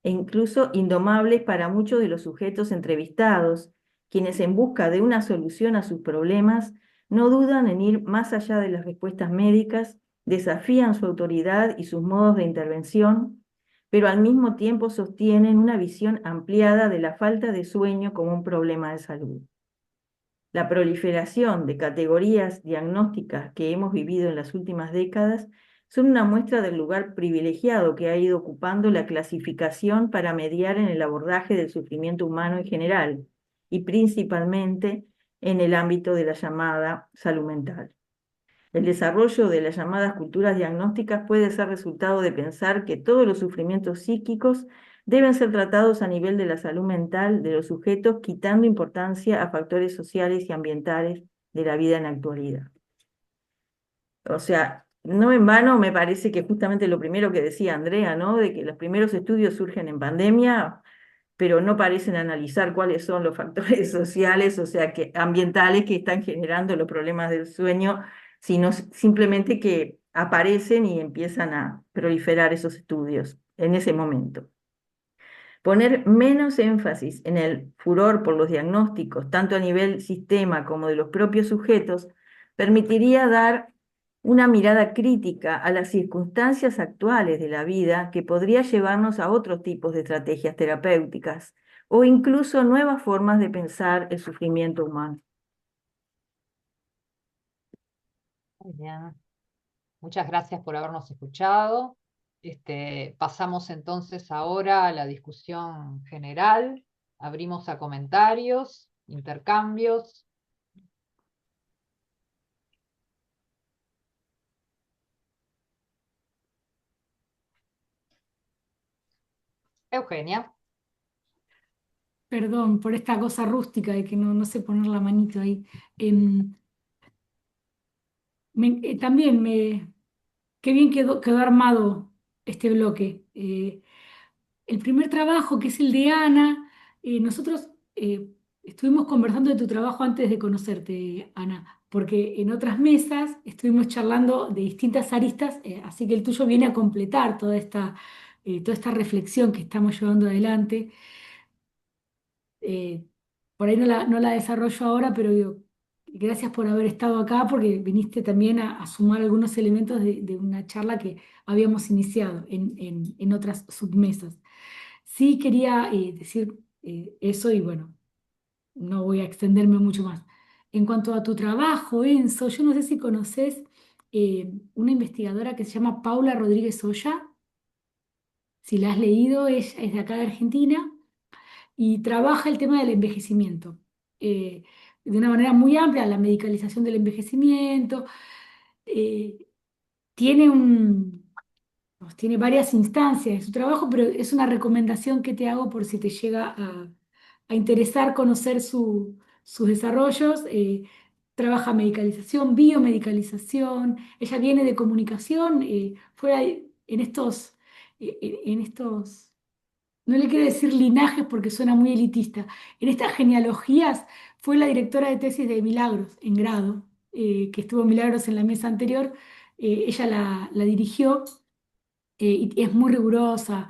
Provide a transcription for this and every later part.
e incluso indomables para muchos de los sujetos entrevistados, quienes en busca de una solución a sus problemas no dudan en ir más allá de las respuestas médicas, desafían su autoridad y sus modos de intervención, pero al mismo tiempo sostienen una visión ampliada de la falta de sueño como un problema de salud. La proliferación de categorías diagnósticas que hemos vivido en las últimas décadas son una muestra del lugar privilegiado que ha ido ocupando la clasificación para mediar en el abordaje del sufrimiento humano en general y principalmente en el ámbito de la llamada salud mental. El desarrollo de las llamadas culturas diagnósticas puede ser resultado de pensar que todos los sufrimientos psíquicos deben ser tratados a nivel de la salud mental de los sujetos, quitando importancia a factores sociales y ambientales de la vida en la actualidad. O sea, no en vano me parece que justamente lo primero que decía Andrea, ¿no? De que los primeros estudios surgen en pandemia, pero no parecen analizar cuáles son los factores sociales, o sea, que ambientales que están generando los problemas del sueño, sino simplemente que aparecen y empiezan a proliferar esos estudios en ese momento. Poner menos énfasis en el furor por los diagnósticos, tanto a nivel sistema como de los propios sujetos, permitiría dar una mirada crítica a las circunstancias actuales de la vida que podría llevarnos a otros tipos de estrategias terapéuticas o incluso nuevas formas de pensar el sufrimiento humano. Muy bien. Muchas gracias por habernos escuchado. Pasamos entonces ahora a la discusión general. Abrimos a comentarios, intercambios. Eugenia. Perdón por esta cosa rústica de que no sé poner la manito ahí. Em, también qué bien quedó armado este bloque. El primer trabajo, que es el de Ana, nosotros estuvimos conversando de tu trabajo antes de conocerte, Ana, porque en otras mesas estuvimos charlando de distintas aristas, así que el tuyo viene a completar toda esta reflexión que estamos llevando adelante. Eh, por ahí no la desarrollo ahora, pero digo, gracias por haber estado acá porque viniste también a sumar algunos elementos de una charla que habíamos iniciado en otras submesas. Sí quería decir eso y bueno, no voy a extenderme mucho más. En cuanto a tu trabajo, Enzo, yo no sé si conoces una investigadora que se llama Paula Rodríguez Oya. Si la has leído, ella es de acá de Argentina y trabaja el tema del envejecimiento eh, de una manera muy amplia, la medicalización del envejecimiento. eh, tiene tiene varias instancias de su trabajo, pero es una recomendación que te hago por si te llega a interesar conocer sus desarrollos. Trabaja medicalización, biomedicalización. Ella viene de comunicación, fue en estos no le quiero decir linajes porque suena muy elitista. En estas genealogías fue la directora de tesis de Milagros en grado, que estuvo Milagros en la mesa anterior. Ella la dirigió y es muy rigurosa,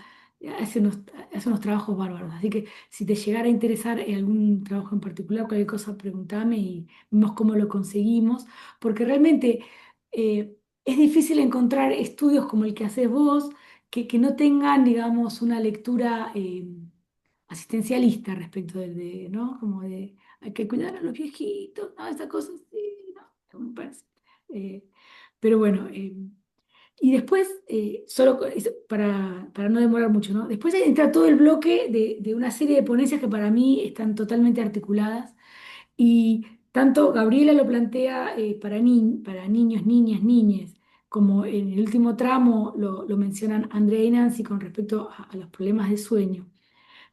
hace unos, hace unos trabajos bárbaros. Así que si te llegara a interesar algún trabajo en particular, cualquier cosa, pregúntame y vemos cómo lo conseguimos, porque realmente es difícil encontrar estudios como el que haces vos, que no tengan, digamos, una lectura asistencialista respecto ¿no? Como de hay que cuidar a los viejitos, ¿no? Esa cosa así, ¿no? No me parece. Eh, pero bueno. Y después, para no demorar mucho, ¿no? Después entra todo el bloque de una serie de ponencias que para mí están totalmente articuladas y tanto Gabriela lo plantea para niños, niñas, niñes, como en el último tramo lo mencionan Andrea y Nancy con respecto a los problemas de sueño.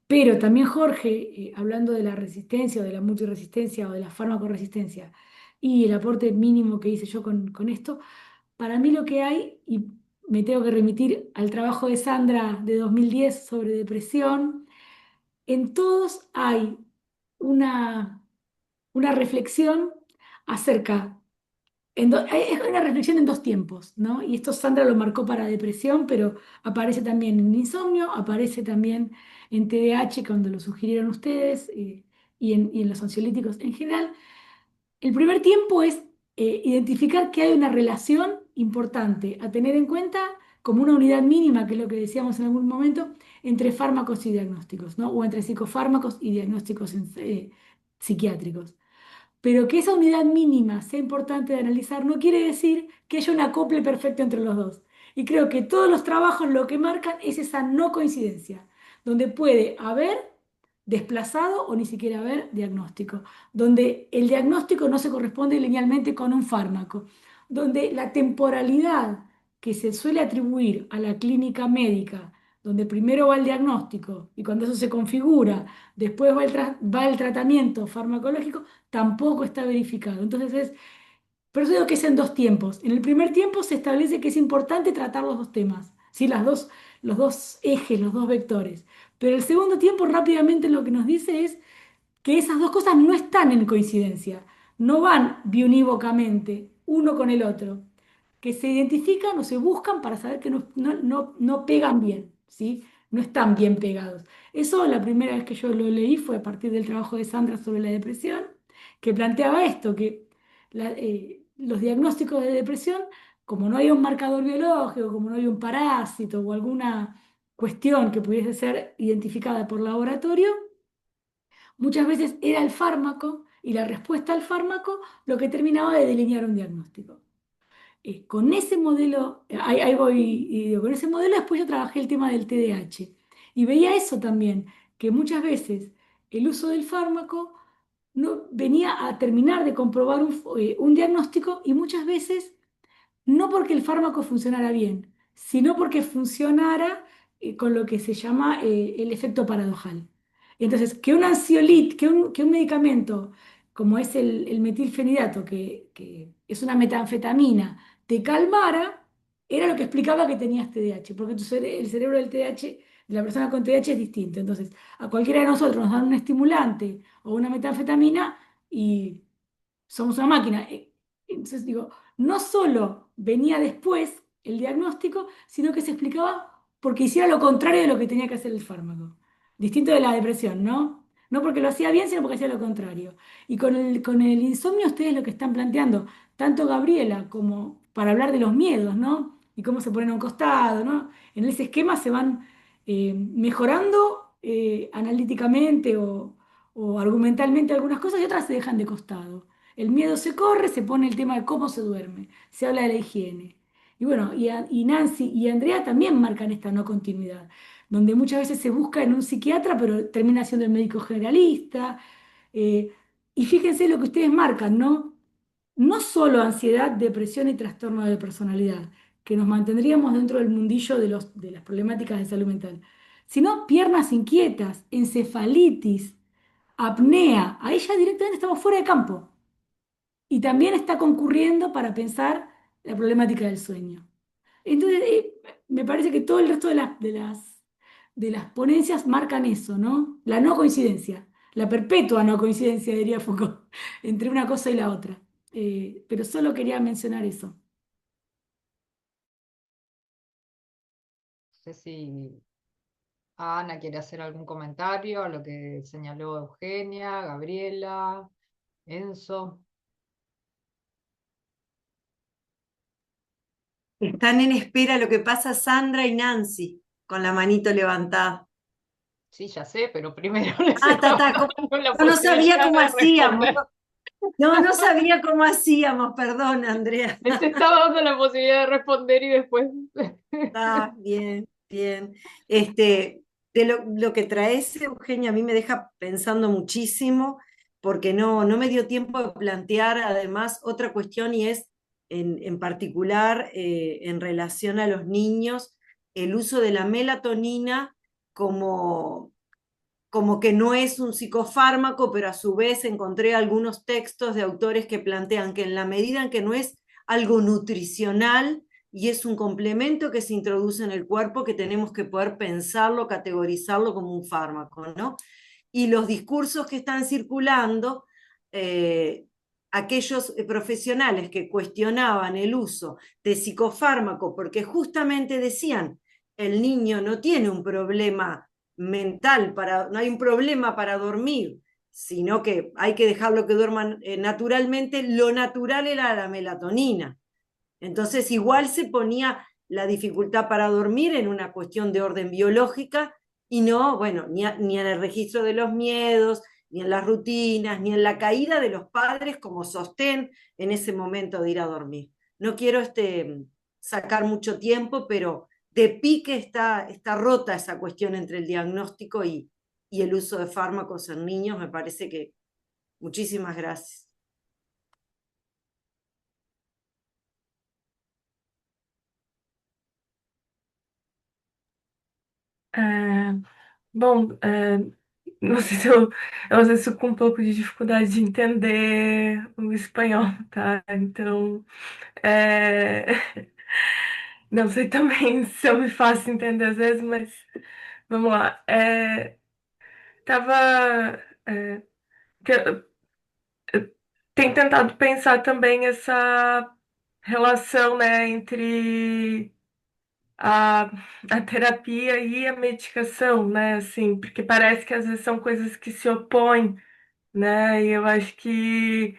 Pero también Jorge, hablando de la resistencia o de la multiresistencia o de la farmacoresistencia y el aporte mínimo que hice yo con esto, para mí lo que hay, y me tengo que remitir al trabajo de Sandra de 2010 sobre depresión, en todos hay una, una reflexión acerca Es una reflexión en dos tiempos, ¿no? Y esto Sandra lo marcó para depresión, pero aparece también en insomnio, aparece también en TDAH cuando lo sugirieron ustedes, y en los ansiolíticos en general. El primer tiempo es identificar que hay una relación importante a tener en cuenta como una unidad mínima, que es lo que decíamos en algún momento, entre fármacos y diagnósticos, ¿no? O entre psicofármacos y diagnósticos psiquiátricos. Pero que esa unidad mínima sea importante de analizar no quiere decir que haya un acople perfecto entre los dos. Y creo que todos los trabajos lo que marcan es esa no coincidencia, donde puede haber desplazado o ni siquiera haber diagnóstico, donde el diagnóstico no se corresponde linealmente con un fármaco, donde la temporalidad que se suele atribuir a la clínica médica, donde primero va el diagnóstico y cuando eso se configura, después va el tratamiento farmacológico, tampoco está verificado. Entonces por eso digo que es en dos tiempos. En el primer tiempo se establece que es importante tratar los dos temas, ¿sí? Los dos ejes, los dos vectores. Pero el segundo tiempo rápidamente lo que nos dice es que esas dos cosas no están en coincidencia, no van biunívocamente uno con el otro, que se identifican o se buscan para saber que no pegan bien, ¿sí? No están bien pegados. Eso la primera vez que yo lo leí fue a partir del trabajo de Sandra sobre la depresión, que planteaba esto, que los diagnósticos de depresión, como no hay un marcador biológico, como no hay un parásito o alguna cuestión que pudiese ser identificada por laboratorio, muchas veces era el fármaco y la respuesta al fármaco lo que terminaba de delinear un diagnóstico. Con ese modelo, ahí voy, y digo, con ese modelo después yo trabajé el tema del TDAH y veía eso también, que muchas veces el uso del fármaco no venía a terminar de comprobar un diagnóstico y muchas veces no porque el fármaco funcionara bien, sino porque funcionara con lo que se llama el efecto paradojal. Entonces, que un ansiolítico, que un medicamento como es el metilfenidato, que es una metanfetamina, te calmara, era lo que explicaba que tenías TDAH, porque el cerebro del TDAH, de la persona con TDAH es distinto. Entonces, a cualquiera de nosotros nos dan un estimulante o una metanfetamina y somos una máquina. Entonces digo, no solo venía después el diagnóstico, sino que se explicaba porque hiciera lo contrario de lo que tenía que hacer el fármaco. Distinto de la depresión, ¿no? No porque lo hacía bien, sino porque hacía lo contrario. Y con el insomnio ustedes lo que están planteando, tanto Gabriela como para hablar de los miedos, ¿no? Y cómo se ponen a un costado, ¿no? En ese esquema se van mejorando analíticamente o argumentalmente algunas cosas y otras se dejan de costado. El miedo se corre, se pone el tema de cómo se duerme, se habla de la higiene. Y bueno, y Nancy y Andrea también marcan esta no continuidad, donde muchas veces se busca en un psiquiatra, pero termina siendo el médico generalista. eh, y fíjense lo que ustedes marcan, ¿no? No solo ansiedad, depresión y trastorno de personalidad, que nos mantendríamos dentro del mundillo de las problemáticas de salud mental, sino piernas inquietas, encefalitis, apnea. Ahí ya directamente estamos fuera de campo. Y también está concurriendo para pensar la problemática del sueño. Entonces, me parece que todo el resto de las ponencias marcan eso, ¿no? La no coincidencia, la perpetua no coincidencia, diría Foucault, entre una cosa y la otra. Pero solo quería mencionar eso. No sé si Ana quiere hacer algún comentario a lo que señaló Eugenia, Gabriela, Enzo. Están en espera lo que pasa Sandra y Nancy, con la manito levantada. Sí, ya sé, pero primero les Ah, estaba ta, dando la yo no sabía posibilidad cómo de hacíamos. responder. No sabía cómo hacíamos, perdón, Andrea. Les estaba dando la posibilidad de responder y después. Está bien, bien. De lo que traes, Eugenia, a mí me deja pensando muchísimo, porque no me dio tiempo de plantear además otra cuestión y es en particular en relación a los niños, el uso de la melatonina como como que no es un psicofármaco, pero a su vez encontré algunos textos de autores que plantean que en la medida en que no es algo nutricional y es un complemento que se introduce en el cuerpo, que tenemos que poder pensarlo, categorizarlo como un fármaco, ¿no? Y los discursos que están circulando aquellos profesionales que cuestionaban el uso de psicofármacos porque justamente decían, el niño no tiene un problema mental, no hay un problema para dormir, sino que hay que dejarlo que duerman naturalmente, lo natural era la melatonina. Entonces igual se ponía la dificultad para dormir en una cuestión de orden biológica y no, bueno, ni en el registro de los miedos, ni en las rutinas, ni en la caída de los padres como sostén en ese momento de ir a dormir. No quiero sacar mucho tiempo, pero de pique está rota esa cuestión entre el diagnóstico y el uso de fármacos en niños. Me parece que muchísimas gracias. É, bom, não sei se eu, às vezes fico com um pouco de dificuldade de entender o espanhol, tá? Então, é, não sei também se eu me faço entender às vezes, mas vamos lá. Tava, que eu tenho tentado pensar também essa relação, né, entre a, a terapia e a medicação, né? Assim, porque parece que às vezes são coisas que se opõem, né? E eu acho que,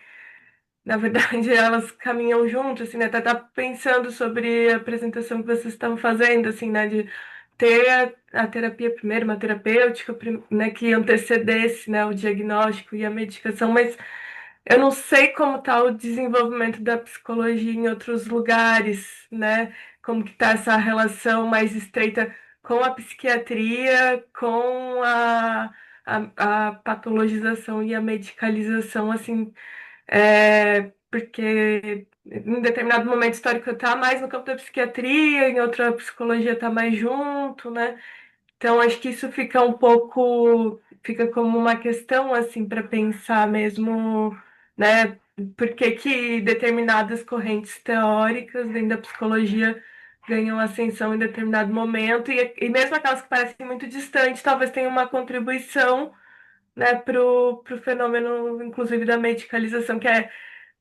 na verdade, elas caminham juntas, assim, né? Tá pensando sobre a apresentação que vocês estão fazendo, assim, né? De ter a terapia primeiro, uma terapêutica, né? Que antecedesse, né? O diagnóstico e a medicação, mas eu não sei como está o desenvolvimento da psicologia em outros lugares, né? Como que está essa relação mais estreita com a psiquiatria, com a patologização e a medicalização, assim, porque em determinado momento histórico está mais no campo da psiquiatria, em outra a psicologia está mais junto, né? Então acho que isso fica um pouco, fica como uma questão assim para pensar mesmo, né? Por que que determinadas correntes teóricas dentro da psicologia ganham ascensão em determinado momento e mesmo aquelas que parecem muito distantes, talvez tenham uma contribuição, né, pro fenômeno, inclusive da medicalização, que é,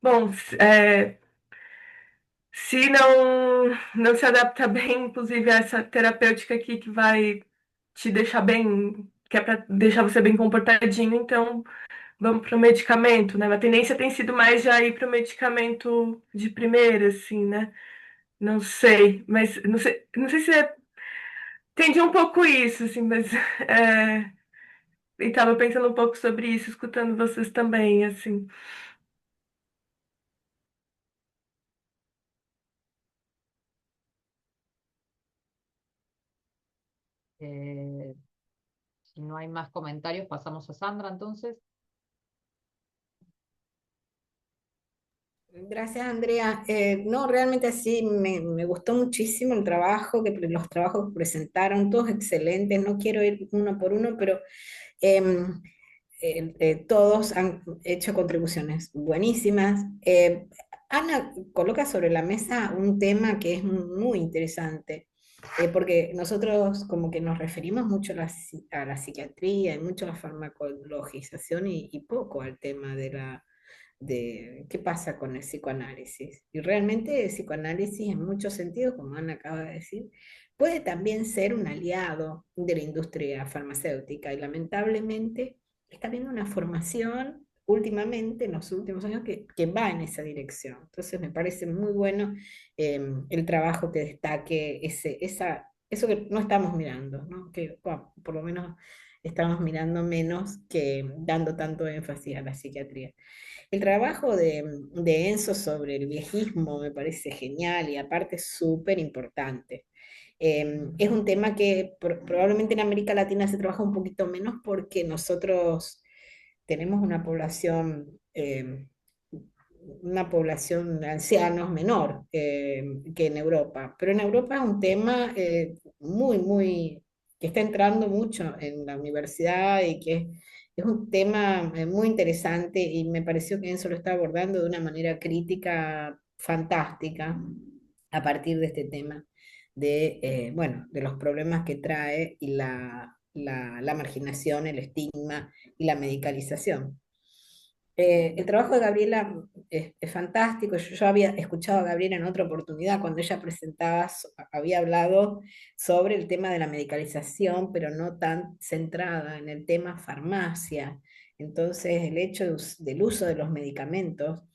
bom, se não se adapta bem, inclusive, a essa terapêutica aqui que vai te deixar bem, que é para deixar você bem comportadinho, então vamos para o medicamento, né? A tendência tem sido mais já ir para o medicamento de primeira, assim, né? Não sei, mas não sei se entendi um pouco isso, assim, mas e estava pensando um pouco sobre isso, escutando vocês também, assim. Si no hay más comentarios, pasamos a Sandra entonces. Gracias, Andrea. No, realmente sí, me gustó muchísimo el trabajo, los trabajos que presentaron, todos excelentes. No quiero ir uno por uno, pero em, todos han hecho contribuciones buenísimas. Ana coloca sobre la mesa un tema que es muy interesante, porque nosotros como que nos referimos mucho a a la psiquiatría y mucho a la farmacologización y poco al tema de qué pasa con el psicoanálisis. Y realmente el psicoanálisis en muchos sentidos, como Ana acaba de decir, puede también ser un aliado de la industria farmacéutica y lamentablemente está habiendo una formación últimamente, en los últimos años, que va en esa dirección. Entonces me parece muy bueno el trabajo que destaque eso que no estamos mirando, ¿no? Que bueno, por lo menos estamos mirando menos que dando tanto énfasis a la psiquiatría. El trabajo de Enzo sobre el viejismo me parece genial y aparte súper importante. Es un tema que probablemente en América Latina se trabaja un poquito menos porque nosotros tenemos una población de ancianos menor que en Europa, pero en Europa es un tema muy, que está entrando mucho en la universidad y que es un tema muy interesante y me pareció que Enzo lo está abordando de una manera crítica fantástica a partir de este tema bueno, de los problemas que trae y la marginación, el estigma y la medicalización. El trabajo de Gabriela es fantástico. Yo había escuchado a Gabriela en otra oportunidad cuando ella presentaba, había hablado sobre el tema de la medicalización, pero no tan centrada en el tema farmacia. Entonces, el hecho del uso de los medicamentos,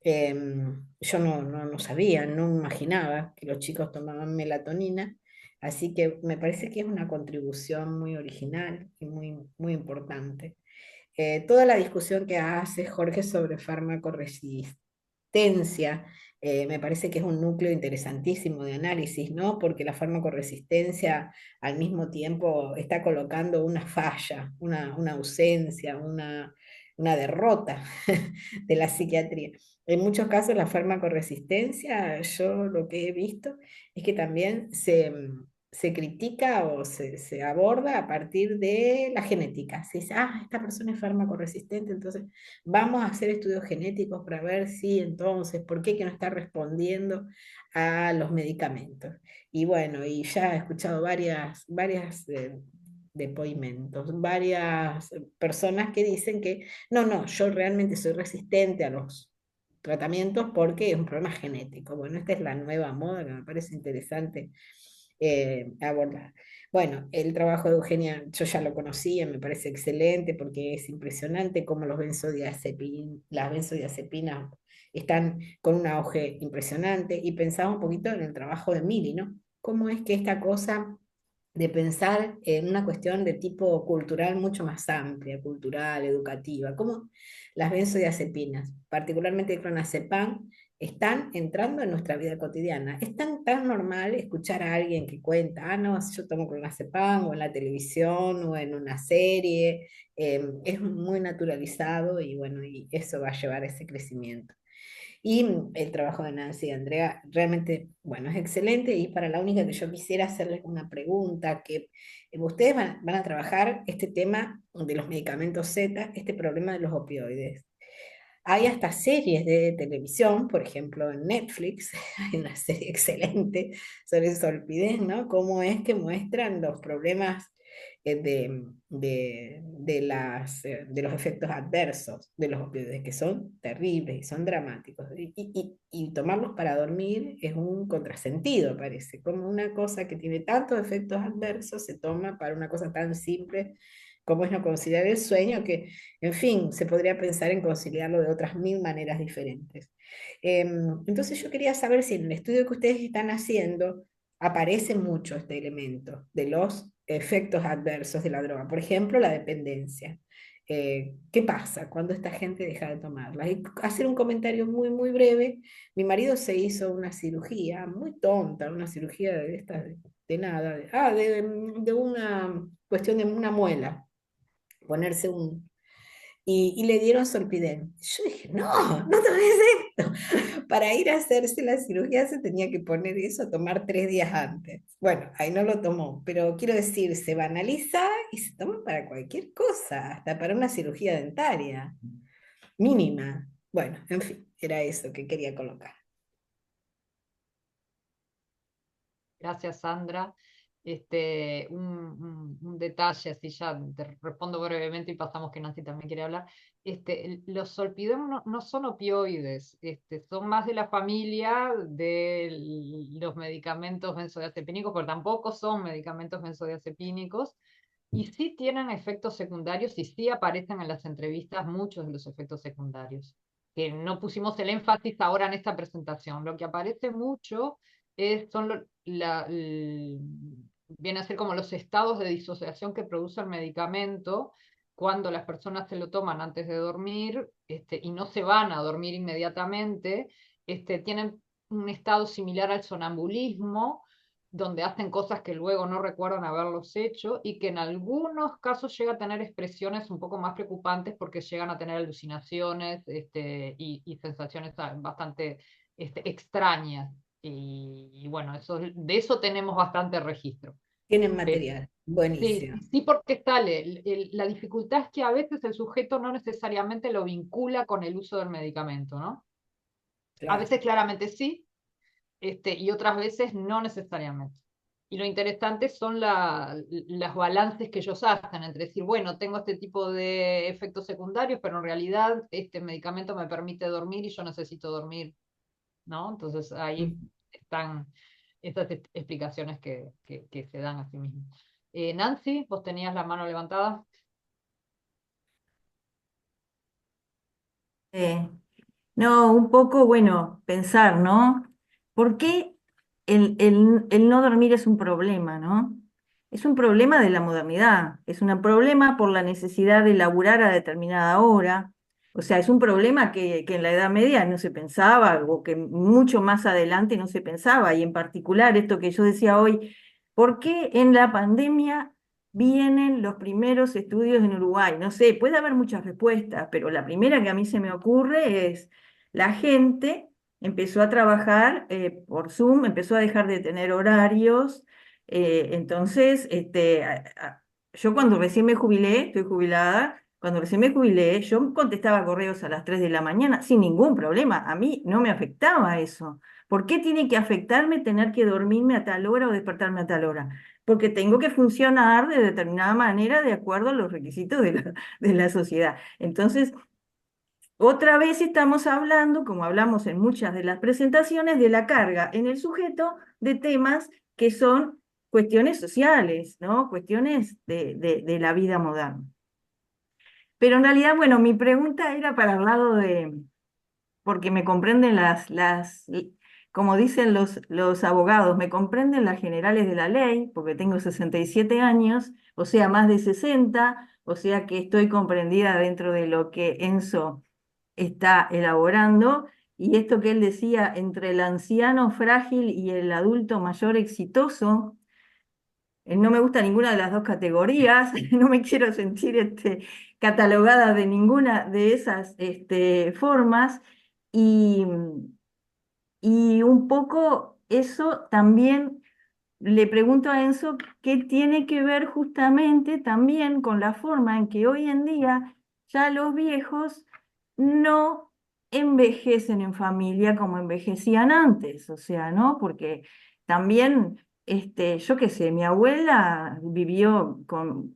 yo no sabía, no me imaginaba que los chicos tomaban melatonina, así que me parece que es una contribución muy original y muy importante. Toda la discusión que hace Jorge sobre farmacoresistencia, me parece que es un núcleo interesantísimo de análisis, ¿no? Porque la farmacoresistencia al mismo tiempo está colocando una falla, una ausencia, una derrota de la psiquiatría. En muchos casos la farmacoresistencia, yo lo que he visto es que también se critica o se aborda a partir de la genética. Se dice, esta persona es fármaco-resistente, entonces vamos a hacer estudios genéticos para ver si entonces, ¿por qué que no está respondiendo a los medicamentos? Y bueno, y ya he escuchado varias depoimentos, varias personas que dicen que no, yo realmente soy resistente a los tratamientos porque es un problema genético. Bueno, esta es la nueva moda que me parece interesante abordar. Bueno, el trabajo de Eugenia yo ya lo conocía, me parece excelente porque es impresionante cómo las benzodiazepinas están con un auge impresionante y pensaba un poquito en el trabajo de Mili, ¿no? Cómo es que esta cosa de pensar en una cuestión de tipo cultural mucho más amplia, cultural, educativa, como las benzodiazepinas, particularmente el clonazepam, están entrando en nuestra vida cotidiana. Es tan normal escuchar a alguien que cuenta, no, si yo tomo clonazepam, o en la televisión, o en una serie, es muy naturalizado y bueno, y eso va a llevar a ese crecimiento. Y el trabajo de Nancy y Andrea realmente, bueno, es excelente y para la única que yo quisiera hacerles una pregunta, que ustedes van a trabajar este tema de los medicamentos Z, este problema de los opioides. Hay hasta series de televisión, por ejemplo en Netflix, hay una serie excelente sobre solpidez, ¿no? Cómo es que muestran los problemas de los efectos adversos de los opioides, que son terribles y son dramáticos. Y tomarlos para dormir es un contrasentido, parece, como una cosa que tiene tantos efectos adversos se toma para una cosa tan simple como es no conciliar el sueño, que, en fin, se podría pensar en conciliarlo de otras mil maneras diferentes. Entonces yo quería saber si en el estudio que ustedes están haciendo aparece mucho este elemento de los efectos adversos de la droga. Por ejemplo, la dependencia. ¿Qué pasa cuando esta gente deja de tomarla? Y hacer un comentario muy breve. Mi marido se hizo una cirugía muy tonta, una cirugía de estas de nada, de una cuestión de una muela, ponerse y le dieron Solpidem. Yo dije, no tomes esto. Para ir a hacerse la cirugía se tenía que poner eso, tomar 3 días antes. Bueno, ahí no lo tomó, pero quiero decir, se banaliza y se toma para cualquier cosa, hasta para una cirugía dentaria, mínima. Bueno, en fin, era eso que quería colocar. Gracias, Sandra. Un detalle, así ya te respondo brevemente y pasamos que Nancy también quiere hablar. Los solpidem no son opioides, son más de la familia de los medicamentos benzodiazepínicos, pero tampoco son medicamentos benzodiazepínicos, y sí tienen efectos secundarios y sí aparecen en las entrevistas muchos de los efectos secundarios, que no pusimos el énfasis ahora en esta presentación. Lo que aparece mucho viene a ser como los estados de disociación que produce el medicamento cuando las personas se lo toman antes de dormir, y no se van a dormir inmediatamente, tienen un estado similar al sonambulismo, donde hacen cosas que luego no recuerdan haberlos hecho y que en algunos casos llega a tener expresiones un poco más preocupantes porque llegan a tener alucinaciones, y sensaciones bastante extrañas. Y bueno, de eso tenemos bastante registro. Tienen Pero, material, sí, buenísimo. sí, porque sale. La dificultad es que a veces el sujeto no necesariamente lo vincula con el uso del medicamento, ¿no? A Claro. veces claramente sí, y otras veces no necesariamente. Y lo interesante son las balances que ellos hacen entre decir, bueno, tengo este tipo de efectos secundarios, pero en realidad este medicamento me permite dormir y yo necesito dormir, ¿no? Entonces ahí están estas explicaciones que se dan a sí mismos. Nancy, vos tenías la mano levantada. Eh, no, un poco, bueno, pensar, ¿no? ¿Por qué el no dormir es un problema, ¿no? Es un problema de la modernidad, es un problema por la necesidad de laburar a determinada hora. O sea, es un problema que en la Edad Media no se pensaba, o que mucho más adelante no se pensaba. Y en particular, esto que yo decía hoy, ¿por qué en la pandemia vienen los primeros estudios en Uruguay? No sé, puede haber muchas respuestas, pero la primera que a mí se me ocurre es la gente empezó a trabajar por Zoom, empezó a dejar de tener horarios. Entonces, yo cuando recién me jubilé, estoy jubilada, cuando recién me jubilé, yo contestaba correos a las 3 de la mañana sin ningún problema. A mí no me afectaba eso. ¿Por qué tiene que afectarme tener que dormirme a tal hora o despertarme a tal hora? Porque tengo que funcionar de determinada manera de acuerdo a los requisitos de la sociedad. Entonces, otra vez estamos hablando, como hablamos en muchas de las presentaciones, de la carga en el sujeto de temas que son cuestiones sociales, ¿no? Cuestiones de la vida moderna. Pero en realidad, bueno, mi pregunta era para el lado de, porque me comprenden como dicen los abogados, me comprenden las generales de la ley, porque tengo 67 años, o sea, más de 60, o sea que estoy comprendida dentro de lo que Enzo está elaborando, y esto que él decía, entre el anciano frágil y el adulto mayor exitoso, no me gusta ninguna de las dos categorías, no me quiero sentir catalogada de ninguna de esas formas, y, y un poco eso también le pregunto a Enzo qué tiene que ver justamente también con la forma en que hoy en día ya los viejos no envejecen en familia como envejecían antes, o sea, ¿no? Porque también, yo qué sé, mi abuela vivió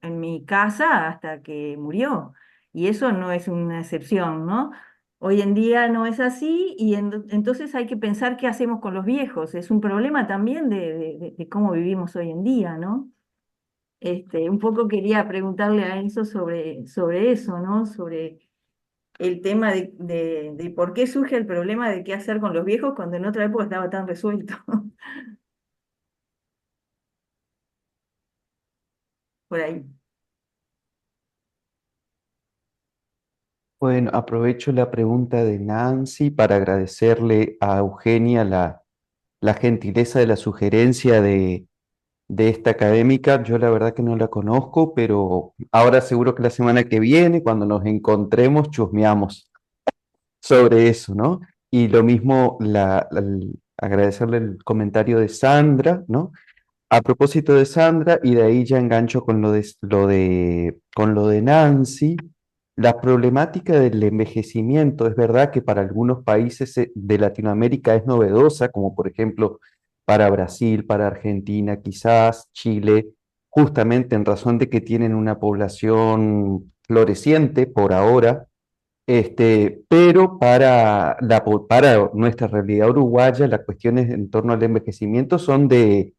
en mi casa hasta que murió, y eso no es una excepción, ¿no? Hoy en día no es así y entonces hay que pensar qué hacemos con los viejos. Es un problema también de cómo vivimos hoy en día, ¿no? Un poco quería preguntarle a Enzo sobre eso, ¿no? Sobre el tema de por qué surge el problema de qué hacer con los viejos cuando en otra época estaba tan resuelto. Por ahí. Bueno, aprovecho la pregunta de Nancy para agradecerle a Eugenia la gentileza de la sugerencia de esta académica. Yo la verdad que no la conozco, pero ahora seguro que la semana que viene, cuando nos encontremos, chusmeamos sobre eso, ¿no? Y lo mismo, agradecerle el comentario de Sandra, ¿no? A propósito de Sandra, y de ahí ya engancho con con lo de Nancy, la problemática del envejecimiento, es verdad que para algunos países de Latinoamérica es novedosa, como por ejemplo para Brasil, para Argentina, quizás Chile, justamente en razón de que tienen una población floreciente por ahora, pero para nuestra realidad uruguaya, las cuestiones en torno al envejecimiento son de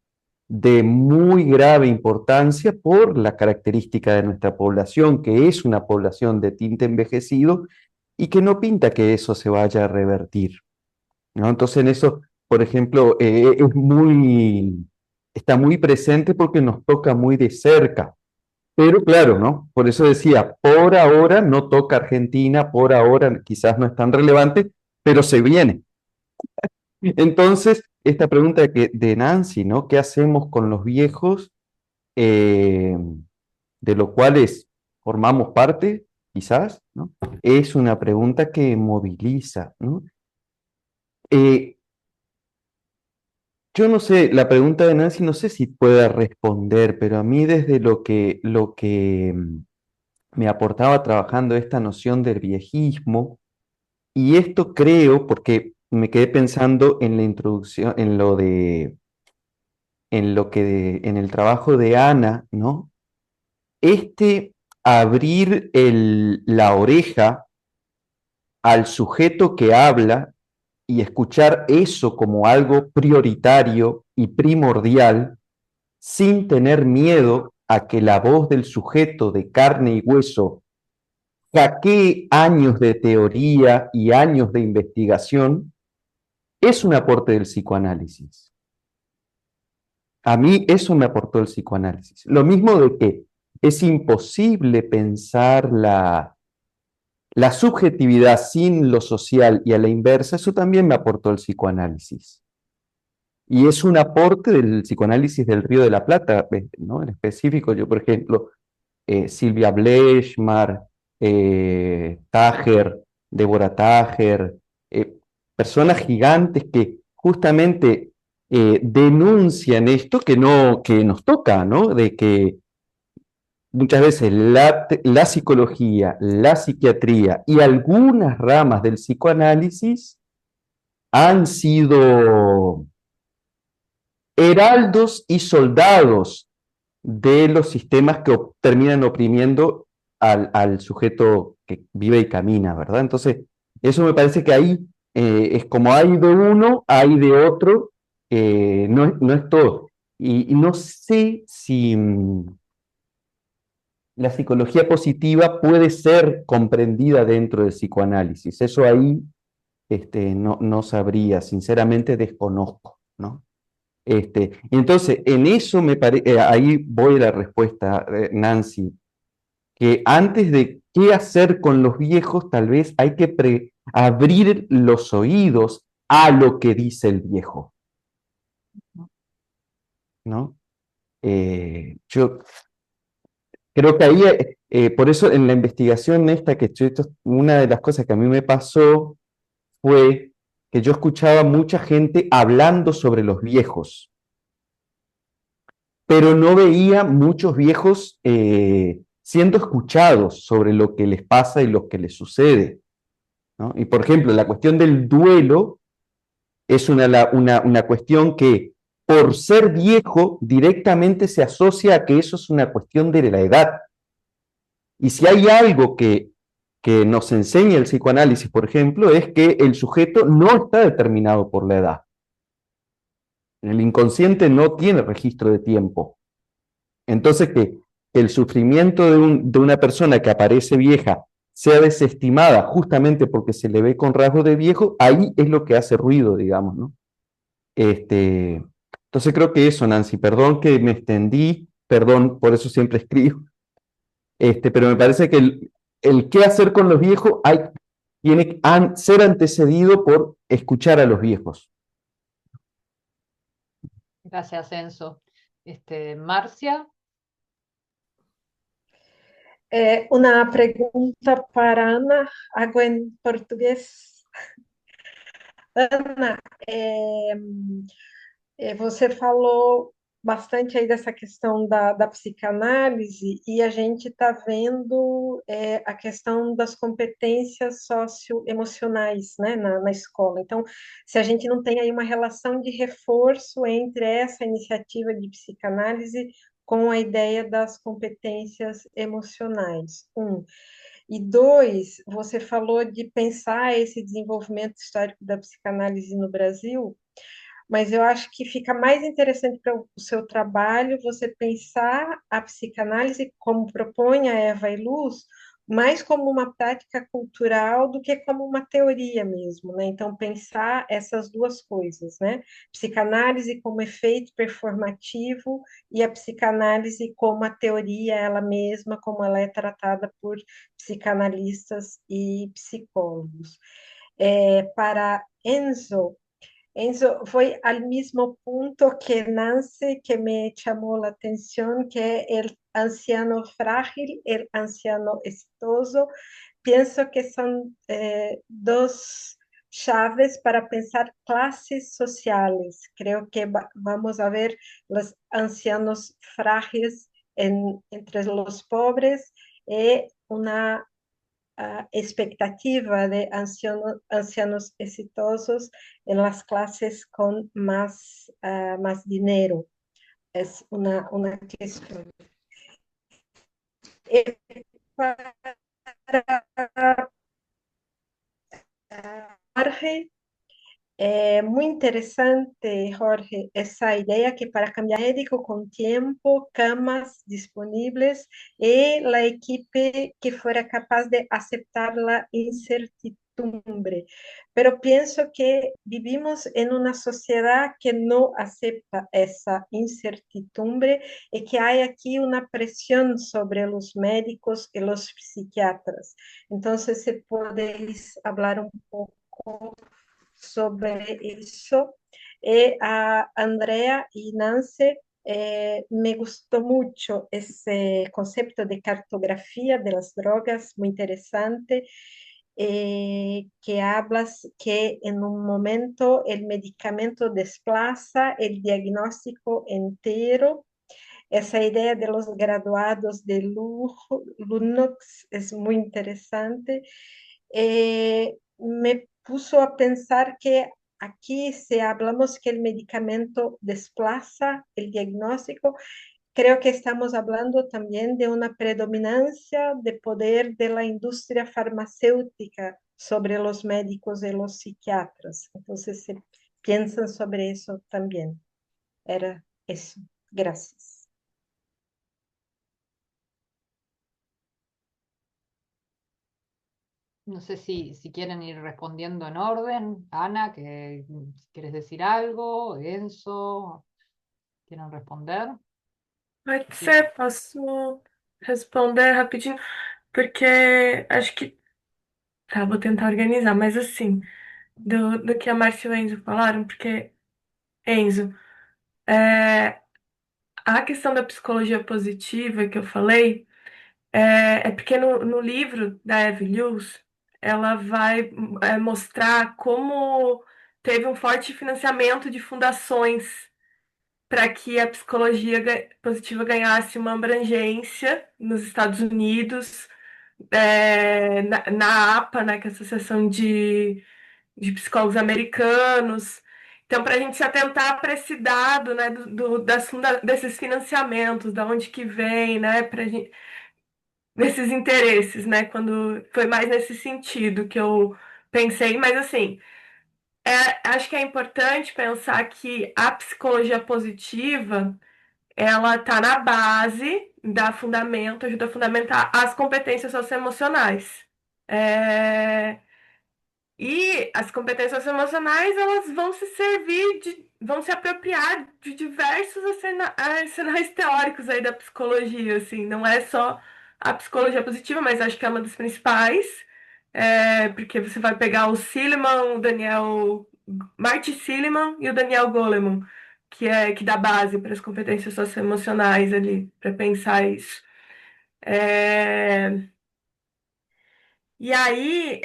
muy grave importancia por la característica de nuestra población, que es una población de tinte envejecido y que no pinta que eso se vaya a revertir, ¿no? Entonces en eso, por ejemplo, está muy presente porque nos toca muy de cerca. Pero claro, ¿no? Por eso decía, por ahora no toca Argentina, por ahora quizás no es tan relevante, pero se viene. Entonces, esta pregunta de Nancy, ¿no? ¿Qué hacemos con los viejos, eh, de los cuales formamos parte, quizás, ¿no? Es una pregunta que moviliza, ¿no? Eh, yo no sé, la pregunta de Nancy no sé si pueda responder, pero a mí desde lo que me aportaba trabajando esta noción del viejismo, y esto creo, porque me quedé pensando en la introducción, en el trabajo de Ana, ¿no? Abrir la oreja al sujeto que habla y escuchar eso como algo prioritario y primordial, sin tener miedo a que la voz del sujeto de carne y hueso hackee años de teoría y años de investigación, es un aporte del psicoanálisis. A mí eso me aportó el psicoanálisis. Lo mismo de que es imposible pensar la subjetividad sin lo social y a la inversa, eso también me aportó el psicoanálisis. Y es un aporte del psicoanálisis del Río de la Plata, ¿no? En específico, yo, por ejemplo, Silvia Blechmar, Tager, Deborah Tager, personas gigantes que justamente denuncian esto que nos toca, ¿no? De que muchas veces la psicología, la psiquiatría y algunas ramas del psicoanálisis han sido heraldos y soldados de los sistemas que terminan oprimiendo al sujeto que vive y camina, ¿verdad? Entonces, eso me parece que ahí es como hay de uno, hay de otro, no es todo. Y no sé si la psicología positiva puede ser comprendida dentro del psicoanálisis. Eso ahí no sabría, sinceramente desconozco, ¿no? Entonces, en eso ahí voy a la respuesta, Nancy, que antes de qué hacer con los viejos, tal vez hay que abrir los oídos a lo que dice el viejo, ¿no? Yo creo que ahí, por eso en la investigación esta que estoy, una de las cosas que a mí me pasó fue que yo escuchaba mucha gente hablando sobre los viejos, pero no veía muchos viejos siendo escuchados sobre lo que les pasa y lo que les sucede, ¿no? Y por ejemplo, la cuestión del duelo es una cuestión que por ser viejo directamente se asocia a que eso es una cuestión de la edad. Y si hay algo que nos enseña el psicoanálisis, por ejemplo, es que el sujeto no está determinado por la edad. El inconsciente no tiene registro de tiempo. Entonces, que el sufrimiento de una persona que aparece vieja sea desestimada justamente porque se le ve con rasgos de viejo, ahí es lo que hace ruido, digamos, ¿no? Entonces creo que eso, Nancy, perdón que me extendí, perdón, por eso siempre escribo, pero me parece que el qué hacer con los viejos tiene que ser antecedido por escuchar a los viejos. Gracias, Enzo. Marcia. Uma pergunta para Ana, água em português. Ana, você falou bastante aí dessa questão da psicanálise e a gente está vendo a questão das competências socioemocionais, né, na escola. Então, se a gente não tem aí uma relação de reforço entre essa iniciativa de psicanálise com a ideia das competências emocionais. E dois, você falou de pensar esse desenvolvimento histórico da psicanálise no Brasil, mas eu acho que fica mais interessante para o seu trabalho você pensar a psicanálise, como propõe a Eva Illouz, mais como uma prática cultural do que como uma teoria mesmo, né? Então, pensar essas duas coisas, né? Psicanálise como efeito performativo e a psicanálise como a teoria ela mesma, como ela é tratada por psicanalistas e psicólogos. Para Enzo, foi al mismo punto que Nancy que me llamó la atención, que el anciano frágil, el anciano exitoso. Pienso que son dos chaves para pensar clases sociales. Creo que vamos a ver los ancianos frágiles entre los pobres y una expectativa de ancianos exitosos en las clases con más dinero. es una cuestión. Eh, para Jorge, muy interesante, Jorge, esa idea que para cambiar médico con tiempo, camas disponibles y la equipe que fuera capaz de aceptar la incertidumbre. Pero pienso que vivimos en una sociedad que no acepta esa incertidumbre y que hay aquí una presión sobre los médicos y los psiquiatras. Entonces, si podéis hablar un poco sobre eso. A Andrea y Nancy, me gustó mucho ese concepto de cartografía de las drogas, muy interesante, que hablas que en un momento el medicamento desplaza el diagnóstico entero. Esa idea de los graduados de lujo, Lunox es muy interesante. Me puso a pensar que aquí, si hablamos que el medicamento desplaza el diagnóstico, creo que estamos hablando también de una predominancia de poder de la industria farmacéutica sobre los médicos y los psiquiatras. Entonces, se piensan sobre eso también. Era eso. Gracias. No sé si quieren ir respondiendo en orden. Ana, que si quieres decir algo, Enzo, ¿quieren responder? Pode Sí. ser, posso responder rapidinho, porque acho que. Tá, vou tentar organizar, mas assim, do que a Márcia e o Enzo falaram, porque, Enzo, é, a questão da psicologia positiva que eu falei, é porque no livro da Eve Lewis, ela vai mostrar como teve um forte financiamento de fundações para que a psicologia positiva ganhasse uma abrangência nos Estados Unidos, na APA, né, que é a Associação de Psicólogos Americanos. Então, para a gente se atentar para esse dado, né, desses financiamentos, da onde que vem, né, desses interesses, né, quando foi mais nesse sentido que eu pensei, mas assim, acho que é importante pensar que a psicologia positiva ela está na base da fundamento, ajuda a fundamentar as competências socioemocionais. É, e as competências emocionais, elas vão se servir vão se apropriar de diversos arsenais teóricos aí da psicologia, assim, não é só a psicologia positiva, mas acho que é uma das principais, porque você vai pegar o Silliman, o Daniel, Marty Silliman e o Daniel Goleman, que dá base para as competências socioemocionais ali, para pensar isso. E aí,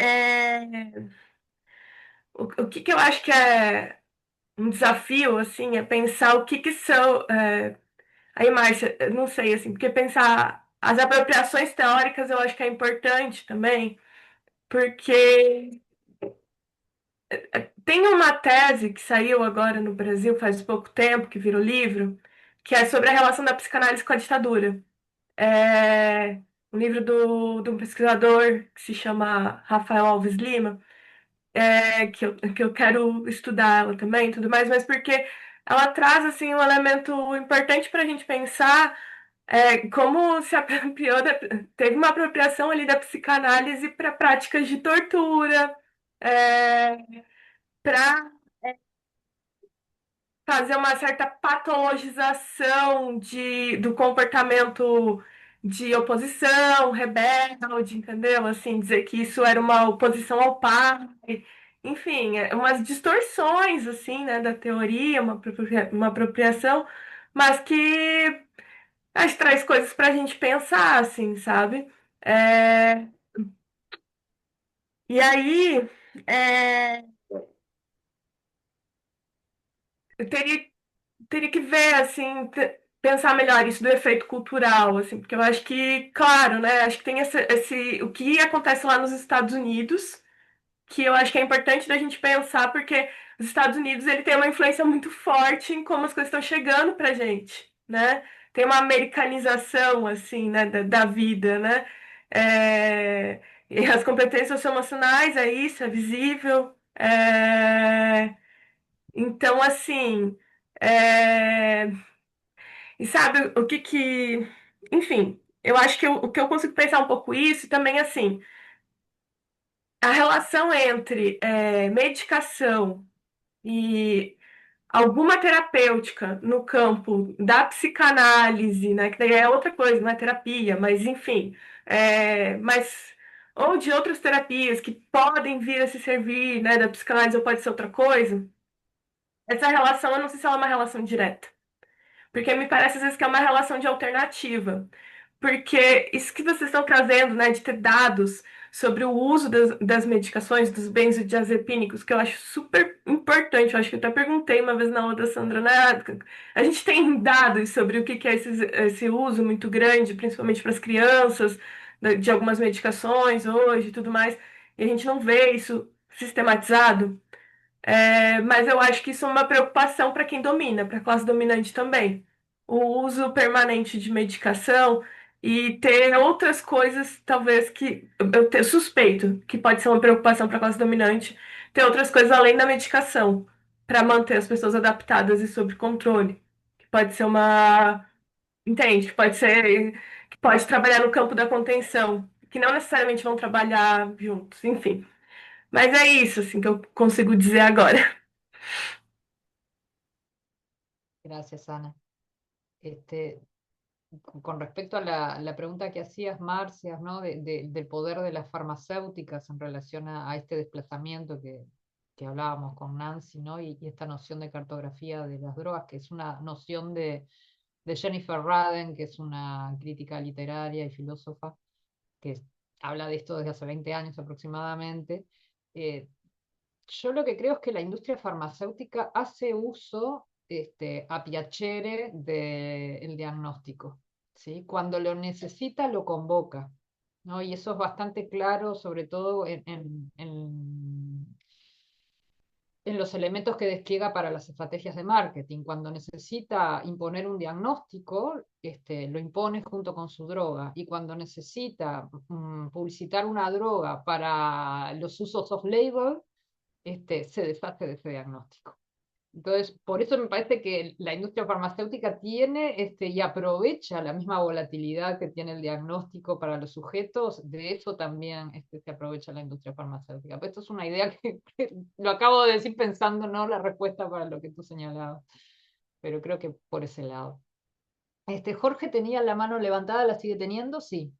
o que eu acho que é um desafio, assim, é pensar o que são. Aí, Márcia, eu não sei, assim, porque pensar as apropriações teóricas eu acho que é importante também, porque tem uma tese que saiu agora no Brasil faz pouco tempo, que virou livro, que é sobre a relação da psicanálise com a ditadura. É um livro de um pesquisador que se chama Rafael Alves Lima, que eu quero estudar ela também e tudo mais, mas porque ela traz assim um elemento importante para a gente pensar como se apropriou teve uma apropriação ali da psicanálise para práticas de tortura, para fazer uma certa patologização do comportamento de oposição, rebelde, entendeu? Assim, dizer que isso era uma oposição ao pai. Enfim, umas distorções, assim, né, da teoria, uma apropriação, mas que acho que traz coisas para a gente pensar, assim, sabe? É, e aí, é, eu teria que ver, assim, pensar melhor isso do efeito cultural, assim, porque eu acho que, claro, né, acho que tem o que acontece lá nos Estados Unidos, que eu acho que é importante da gente pensar, porque os Estados Unidos, ele tem uma influência muito forte em como as coisas estão chegando pra gente, né? Tem uma americanização, assim, né, da vida, né? É, e as competências socioemocionais, é isso, é visível. Então, assim, é, e sabe o que que... Enfim, eu acho que o que eu consigo pensar um pouco isso, e também, assim, a relação entre medicação e alguma terapêutica no campo da psicanálise, né, que daí é outra coisa, não é terapia, mas enfim, mas ou de outras terapias que podem vir a se servir, né, da psicanálise ou pode ser outra coisa, essa relação, eu não sei se ela é uma relação direta, porque me parece às vezes que é uma relação de alternativa. Porque isso que vocês estão trazendo, né, de ter dados sobre o uso das medicações, dos benzodiazepínicos, que eu acho super importante. Eu acho que eu até perguntei uma vez na aula da Sandra, né? A gente tem dados sobre o que que é esse uso muito grande, principalmente para as crianças, de algumas medicações hoje e tudo mais, e a gente não vê isso sistematizado. Mas eu acho que isso é uma preocupação para quem domina, para a classe dominante também. O uso permanente de medicação e ter outras coisas, talvez que suspeito que pode ser uma preocupação para a classe dominante, ter outras coisas além da medicação, para manter as pessoas adaptadas e sob controle. Que pode ser uma. Entende? Que pode trabalhar no campo da contenção, que não necessariamente vão trabalhar juntos, enfim. Mas é isso, assim, que eu consigo dizer agora. Gracias, Ana. Este, con respecto a la pregunta que hacías, Marcias, ¿no? Del poder de las farmacéuticas en relación a este desplazamiento que hablábamos con Nancy, ¿no? Y esta noción de cartografía de las drogas, que es una noción de Jennifer Radden, que es una crítica literaria y filósofa, que habla de esto desde hace 20 años aproximadamente. Yo lo que creo es que la industria farmacéutica hace uso a piacere del diagnóstico, ¿sí? Cuando lo necesita, lo convoca, ¿no? Y eso es bastante claro, sobre todo en los elementos que despliega para las estrategias de marketing. Cuando necesita imponer un diagnóstico, lo impone junto con su droga. Y cuando necesita publicitar una droga para los usos off-label, se deshace de ese diagnóstico. Entonces, por eso me parece que la industria farmacéutica tiene y aprovecha la misma volatilidad que tiene el diagnóstico para los sujetos, de eso también se aprovecha la industria farmacéutica. Pero esto es una idea que lo acabo de decir pensando, no la respuesta para lo que tú señalabas, pero creo que por ese lado. Jorge tenía la mano levantada, ¿la sigue teniendo? Sí.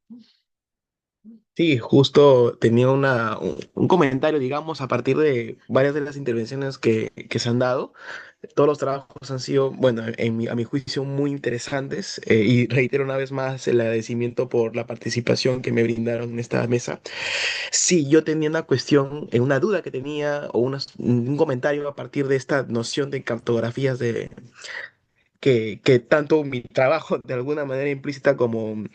Sí, justo tenía un comentario, digamos, a partir de varias de las intervenciones que se han dado. Todos los trabajos han sido, bueno, a mi juicio, muy interesantes y reitero una vez más el agradecimiento por la participación que me brindaron en esta mesa. Sí, yo tenía una cuestión, una duda que tenía o un comentario a partir de esta noción de cartografías que tanto mi trabajo de alguna manera implícita como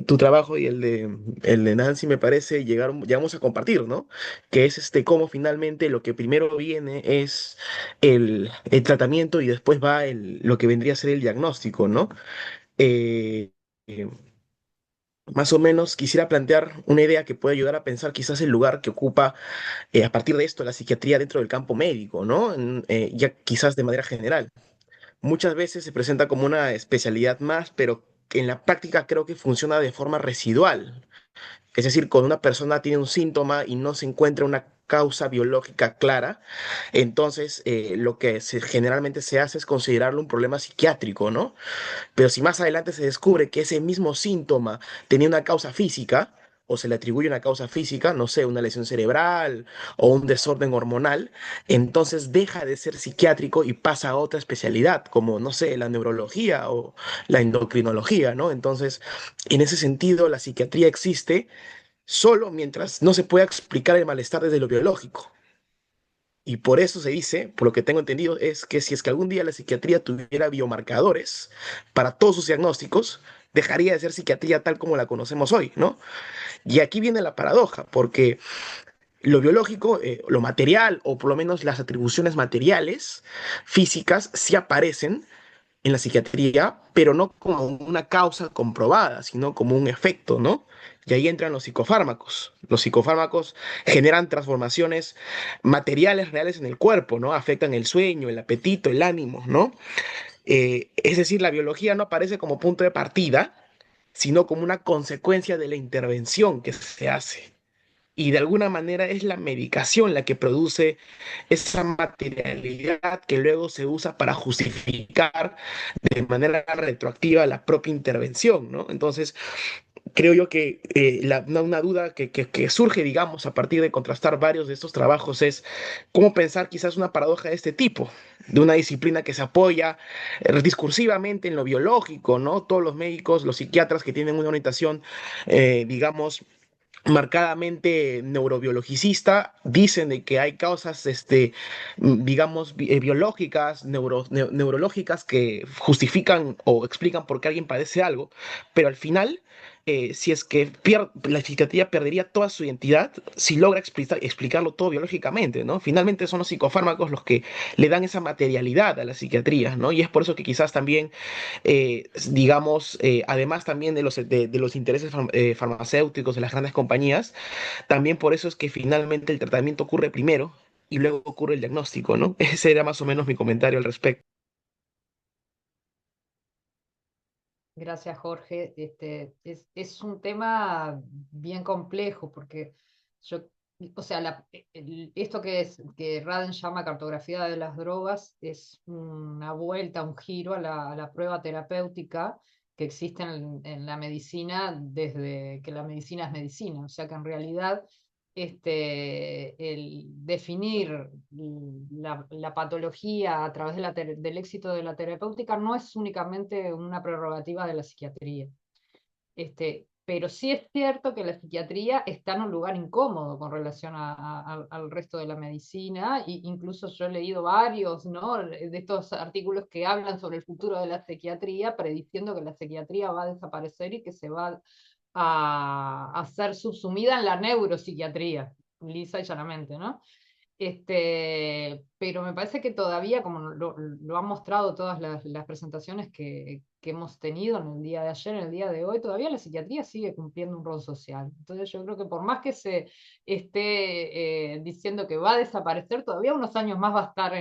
tu trabajo y el de Nancy me parece llegamos a compartir, ¿no? Que es cómo finalmente lo que primero viene es el tratamiento y después va lo que vendría a ser el diagnóstico, ¿no? Eh, eh, Más o menos quisiera plantear una idea que puede ayudar a pensar quizás el lugar que ocupa a partir de esto la psiquiatría dentro del campo médico, ¿no? Ya quizás de manera general. Muchas veces se presenta como una especialidad más, pero en la práctica creo que funciona de forma residual. Es decir, cuando una persona tiene un síntoma y no se encuentra una causa biológica clara, entonces lo que generalmente se hace es considerarlo un problema psiquiátrico, ¿no? Pero si más adelante se descubre que ese mismo síntoma tenía una causa física, o se le atribuye una causa física, no sé, una lesión cerebral o un desorden hormonal, entonces deja de ser psiquiátrico y pasa a otra especialidad, como, no sé, la neurología o la endocrinología, ¿no? Entonces, en ese sentido, la psiquiatría existe solo mientras no se pueda explicar el malestar desde lo biológico. Y por eso se dice, por lo que tengo entendido, es que si es que algún día la psiquiatría tuviera biomarcadores para todos sus diagnósticos, dejaría de ser psiquiatría tal como la conocemos hoy, ¿no? Y aquí viene la paradoja, porque lo biológico, lo material, o por lo menos las atribuciones materiales, físicas, sí aparecen, en la psiquiatría, pero no como una causa comprobada, sino como un efecto, ¿no? Y ahí entran los psicofármacos. Los psicofármacos generan transformaciones materiales reales en el cuerpo, ¿no? Afectan el sueño, el apetito, el ánimo, ¿no? Es decir, la biología no aparece como punto de partida, sino como una consecuencia de la intervención que se hace. Y de alguna manera es la medicación la que produce esa materialidad que luego se usa para justificar de manera retroactiva la propia intervención, ¿no? Entonces, creo yo que una duda que surge, digamos, a partir de contrastar varios de estos trabajos es cómo pensar quizás una paradoja de este tipo, de una disciplina que se apoya discursivamente en lo biológico, ¿no? Todos los médicos, los psiquiatras que tienen una orientación, digamos, marcadamente neurobiologicista, dicen de que hay causas, digamos, biológicas, neurológicas que justifican o explican por qué alguien padece algo, pero al final, si es que la psiquiatría perdería toda su identidad si logra explicarlo todo biológicamente, ¿no? Finalmente son los psicofármacos los que le dan esa materialidad a la psiquiatría, ¿no? Y es por eso que quizás también digamos, además también de los intereses farmacéuticos de las grandes compañías, también por eso es que finalmente el tratamiento ocurre primero y luego ocurre el diagnóstico, ¿no? Ese era más o menos mi comentario al respecto. Gracias, Jorge. Es un tema bien complejo porque yo, o sea, esto que Raden llama cartografía de las drogas es una vuelta, un giro a la prueba terapéutica que existe en la medicina desde que la medicina es medicina. O sea que en realidad el definir la patología a través de del éxito de la terapéutica no es únicamente una prerrogativa de la psiquiatría. Pero sí es cierto que la psiquiatría está en un lugar incómodo con relación al resto de la medicina, e incluso yo he leído varios, ¿no?, de estos artículos que hablan sobre el futuro de la psiquiatría, prediciendo que la psiquiatría va a desaparecer y que se va a ser subsumida en la neuropsiquiatría, lisa y llanamente, ¿no? Pero me parece que todavía, como lo han mostrado todas las presentaciones que hemos tenido en el día de ayer, en el día de hoy, todavía la psiquiatría sigue cumpliendo un rol social. Entonces yo creo que por más que se esté diciendo que va a desaparecer, todavía unos años más va a estar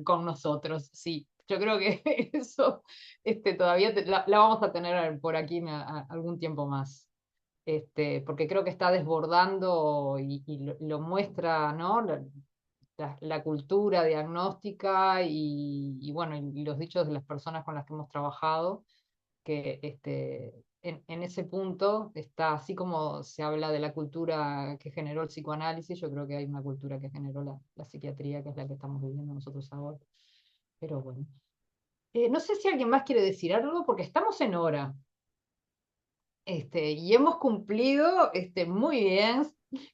con nosotros, sí. Yo creo que eso todavía la vamos a tener por aquí algún tiempo más. Porque creo que está desbordando y lo muestra, ¿no?, la cultura diagnóstica y bueno, y los dichos de las personas con las que hemos trabajado, que en ese punto está, así como se habla de la cultura que generó el psicoanálisis, yo creo que hay una cultura que generó la psiquiatría, que es la que estamos viviendo nosotros ahora. Pero bueno. No sé si alguien más quiere decir algo, porque estamos en hora. Y hemos cumplido muy bien.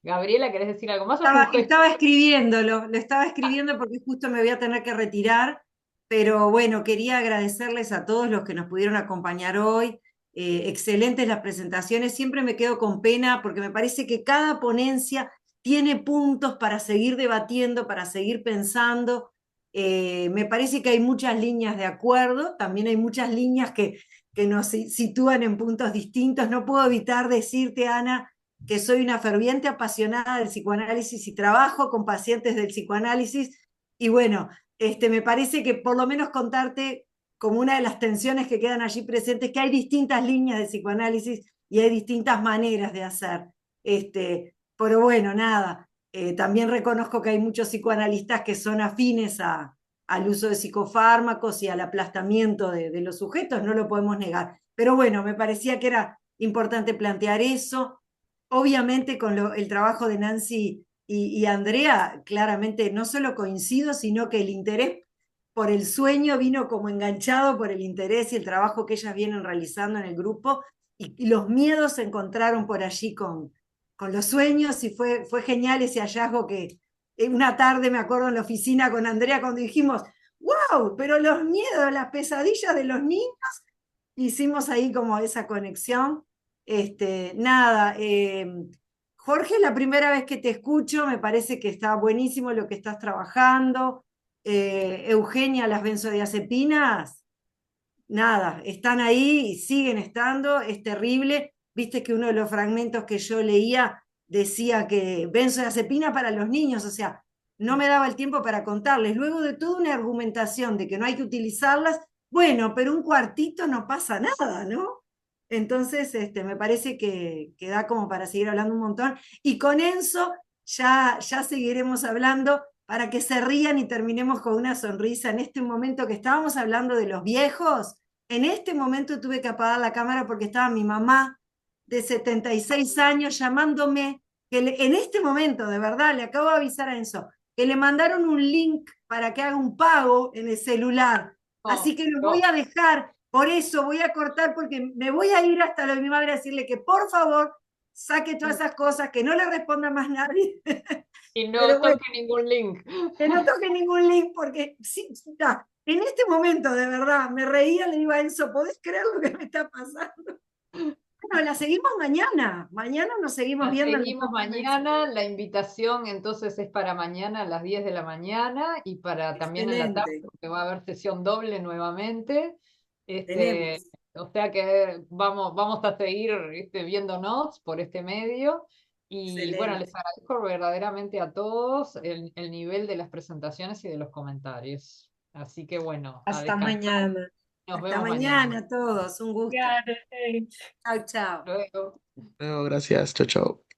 Gabriela, ¿querés decir algo más? Estaba escribiéndolo, lo estaba escribiendo porque justo me voy a tener que retirar, pero bueno, quería agradecerles a todos los que nos pudieron acompañar hoy. Excelentes las presentaciones, siempre me quedo con pena porque me parece que cada ponencia tiene puntos para seguir debatiendo, para seguir pensando. Me parece que hay muchas líneas de acuerdo, también hay muchas líneas que nos sitúan en puntos distintos. No puedo evitar decirte, Ana, que soy una ferviente apasionada del psicoanálisis y trabajo con pacientes del psicoanálisis. Y bueno, me parece que por lo menos contarte como una de las tensiones que quedan allí presentes, que hay distintas líneas de psicoanálisis y hay distintas maneras de hacer. Pero bueno, nada, también reconozco que hay muchos psicoanalistas que son afines al uso de psicofármacos y al aplastamiento de los sujetos, no lo podemos negar. Pero bueno, me parecía que era importante plantear eso. Obviamente con el trabajo de Nancy y Andrea, claramente no solo coincido, sino que el interés por el sueño vino como enganchado por el interés y el trabajo que ellas vienen realizando en el grupo, y los miedos se encontraron por allí con los sueños, y fue genial ese hallazgo que una tarde me acuerdo en la oficina con Andrea cuando dijimos, wow, pero los miedos, las pesadillas de los niños, hicimos ahí como esa conexión. Nada, Jorge, la primera vez que te escucho, me parece que está buenísimo lo que estás trabajando. Eugenia, las benzodiazepinas, nada, están ahí y siguen estando, es terrible. Viste que uno de los fragmentos que yo leía decía que benzodiazepina para los niños, o sea, no me daba el tiempo para contarles. Luego de toda una argumentación de que no hay que utilizarlas, bueno, pero un cuartito no pasa nada, ¿no? Entonces, me parece que da como para seguir hablando un montón. Y con Enzo ya seguiremos hablando para que se rían y terminemos con una sonrisa. En este momento que estábamos hablando de los viejos, en este momento tuve que apagar la cámara porque estaba mi mamá de 76 años llamándome, en este momento, de verdad, le acabo de avisar a Enzo, que le mandaron un link para que haga un pago en el celular. Así que lo voy a dejar, por eso voy a cortar, porque me voy a ir hasta lo de mi madre a decirle que por favor saque todas esas cosas, que no le responda más nadie. Y no Pero bueno, toque ningún link. que no toque ningún link, porque sí, ya, en este momento, de verdad, me reía, le digo a Enzo, ¿podés creer lo que me está pasando? Bueno, la seguimos mañana. Mañana nos seguimos La viendo en la seguimos mañana, la invitación entonces es para mañana a las 10 de la mañana y para también en la tarde, Excelente. porque va a haber sesión doble nuevamente. Tenemos. O sea que vamos a seguir viéndonos por este medio. Y bueno, les Excelente. agradezco verdaderamente a todos el nivel de las presentaciones y de los comentarios. Así que bueno, a Hasta descansar. mañana. Nos Hasta vemos mañana. mañana a todos. Un gusto. Obrigada, gente. Chao, chao. Luego. Bueno, gracias, chao, chao.